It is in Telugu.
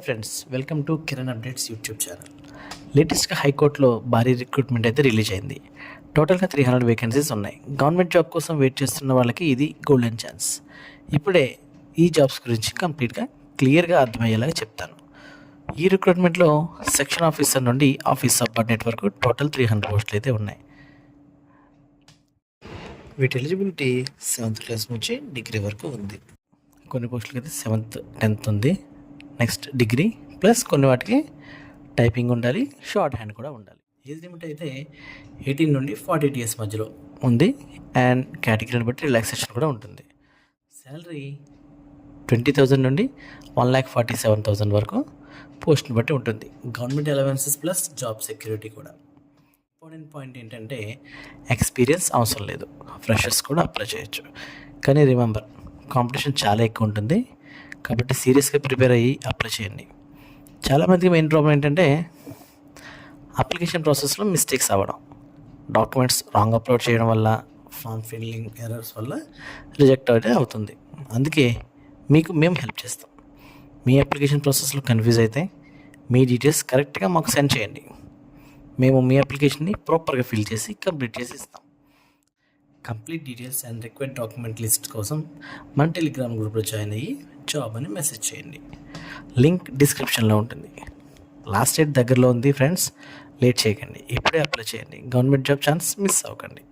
Friends, welcome to Kiran updates YouTube channel. లేటెస్ట్గా హైకోర్టులో భారీ రిక్రూట్మెంట్ అయితే రిలీజ్ అయింది. టోటల్గా 300 వేకెన్సీస్ ఉన్నాయి. గవర్నమెంట్ జాబ్ కోసం వెయిట్ చేస్తున్న వాళ్ళకి ఇది గోల్డెన్ ఛాన్స్. ఇప్పుడే ఈ జాబ్స్ గురించి కంప్లీట్గా క్లియర్గా అర్థమయ్యేలాగా చెప్తాను. ఈ రిక్రూట్మెంట్లో సెక్షన్ ఆఫీసర్ నుండి ఆఫీస్ సబార్డినేట్ వరకు టోటల్ 300 పోస్టులు అయితే ఉన్నాయి. వీటి ఎలిజిబిలిటీ 7th క్లాస్ నుంచి డిగ్రీ వరకు ఉంది. కొన్ని పోస్టులకి అయితే 7th 10th ఉంది. నెక్స్ట్ డిగ్రీ ప్లస్ కొన్ని వాటికి టైపింగ్ ఉండాలి, షార్ట్ హ్యాండ్ కూడా ఉండాలి. ఏజ్ లిమిట్ అయితే 18 నుండి 48 ఇయర్స్ మధ్యలో ఉంది. అండ్ కేటగిరీని బట్టి రిలాక్సేషన్ కూడా ఉంటుంది. శాలరీ 20,000 నుండి 1,47,000 వరకు పోస్ట్ని బట్టి ఉంటుంది. Government allowances plus job security కూడా. ఇంపార్టెంట్ పాయింట్ ఏంటంటే ఎక్స్పీరియన్స్ అవసరం లేదు, ఫ్రెషర్స్ కూడా అప్లై చేయొచ్చు. కానీ రిమెంబర్, కాంపిటీషన్ చాలా ఎక్కువ ఉంటుంది కాబట్టి సీరియస్గా ప్రిపేర్ అయ్యి అప్లై చేయండి. చాలామందికి మెయిన్ ప్రాబ్లం ఏంటంటే అప్లికేషన్ ప్రాసెస్లో మిస్టేక్స్ అవ్వడం, డాక్యుమెంట్స్ రాంగ్ అప్లోడ్ చేయడం వల్ల, ఫామ్ ఫిల్లింగ్ ఎర్రర్స్ వల్ల రిజెక్ట్ అయితే అవుతుంది. అందుకే మీకు మేము హెల్ప్ చేస్తాం. మీ అప్లికేషన్ ప్రాసెస్లో కన్ఫ్యూజ్ అయితే మీ డీటెయిల్స్ కరెక్ట్గా మాకు సెండ్ చేయండి. మేము మీ అప్లికేషన్ని ప్రాపర్గా ఫిల్ చేసి కంప్లీట్ చేసి ఇస్తాం. Complete details and required document list కోసం మన టెలిగ్రామ్ గ్రూప్లో జాయిన్ అయ్యి జాబ్ అని మెసేజ్ చేయండి. లింక్ డిస్క్రిప్షన్లో ఉంటుంది. లాస్ట్ డేట్ దగ్గరలో ఉంది ఫ్రెండ్స్, లేట్ చేయకండి, ఇప్పుడే అప్లై చేయండి. గవర్నమెంట్ జాబ్ ఛాన్స్ మిస్ అవ్వకండి.